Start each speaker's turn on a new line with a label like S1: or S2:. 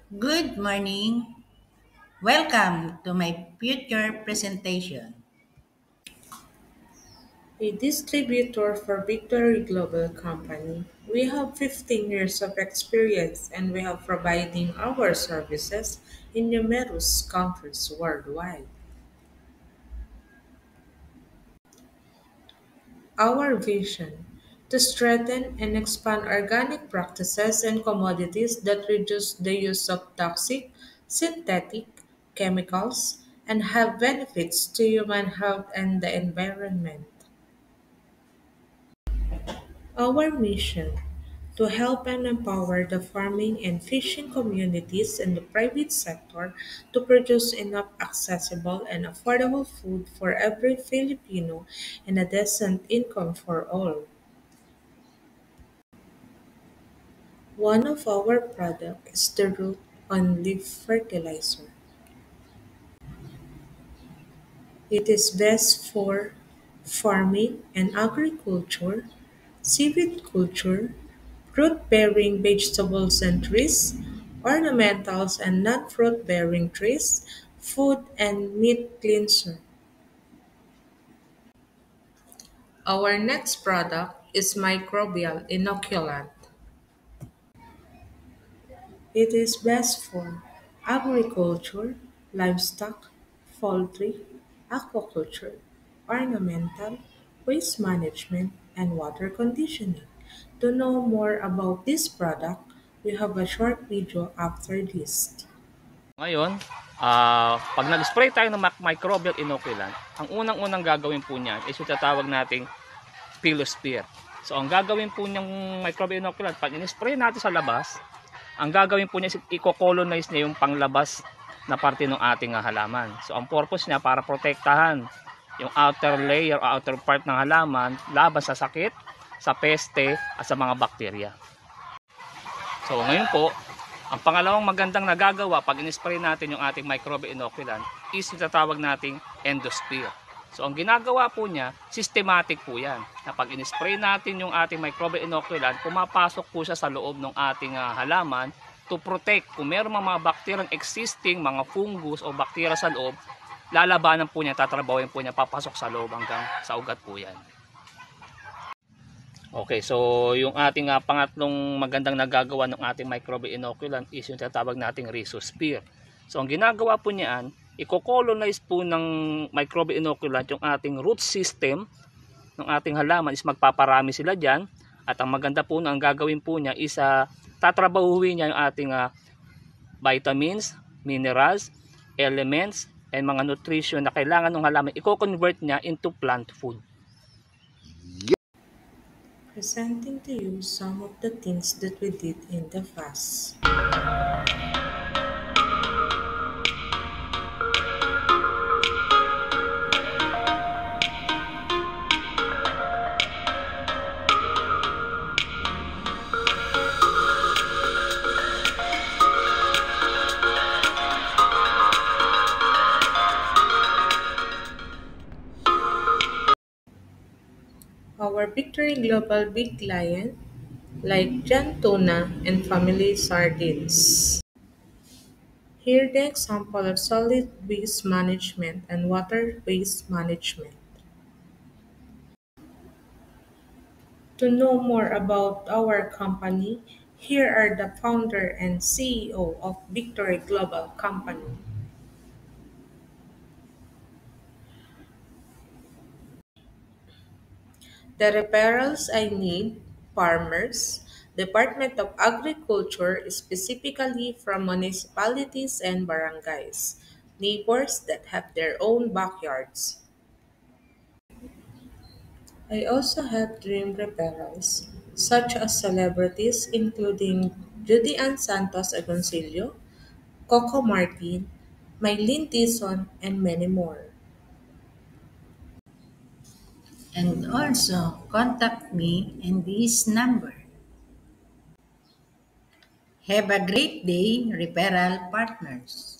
S1: Good morning. Welcome to my future presentation.
S2: A distributor for Victory Global Company. We have 15 years of experience and we have providing our services in numerous countries worldwide. Our vision to strengthen and expand organic practices and commodities that reduce the use of toxic, synthetic chemicals and have benefits to human health and the environment. Our mission to help and empower the farming and fishing communities and the private sector to produce enough accessible and affordable food for every Filipino and a decent income for all. One of our products is the root on leaf fertilizer. It is best for farming and agriculture, seaweed culture, fruit-bearing vegetables and trees, ornamentals and non-fruit-bearing trees, food and meat cleanser. Our next product is microbial inoculant. It is best for agriculture, livestock, poultry, aquaculture, ornamental, waste management, and water conditioning. To know more about this product, we have a short video after this.
S3: Ngayon, 'pag nag-spray tayo ng microbial inoculant, ang unang-unang gagawin po niyan is yung tatawag nating pilosphere. So ang gagawin po niyang microbial inoculant, 'pag in-spray natin sa labas, ang gagawin po niya is i-colonize niya yung panglabas na parte ng ating halaman. So ang purpose niya para protektahan yung outer layer o outer part ng halaman laban sa sakit, sa peste at sa mga bakterya. So ngayon po, ang pangalawang magandang nagagawa pag in-spray natin yung ating microbial inoculant is yung tatawag nating endosphere. So ang ginagawa po niya, systematic po yan. Na pag in-spray natin yung ating microbial inoculant, pumapasok po siya sa loob ng ating halaman to protect. Kung meron mga bacterial existing, mga fungus o bacteria sa loob, lalabanan po niya, tatrabawin po niya, papasok sa loob hanggang sa ugat po yan. Okay, so yung ating pangatlong magandang nagagawa ng ating microbial inoculant is yung tatawag nating rhizosphere. So ang ginagawa po niyan, i-colonize po ng microbial inoculant yung ating root system ng ating halaman, is magpaparami sila diyan. At ang maganda po na ang gagawin po niya is tatrabahuhin niya yung ating vitamins, minerals, elements, and mga nutrition na kailangan ng halaman, i-convert niya into plant food.
S2: Presenting to you some of the things that we did in the past. Our Victory Global Big Client like John Tuna and Family Sardines. Here the example of solid waste management and water waste management. To know more about our company, here are the founder and CEO of Victory Global Company. The referrals I need: farmers, Department of Agriculture, specifically from municipalities and barangays, neighbors that have their own backyards. I also have dream referrals, such as celebrities including Judy Ann Santos Agoncillo, Coco Martin, Mylene Tison, and many more.
S1: And also contact me in this number. Have a great day, referral partners.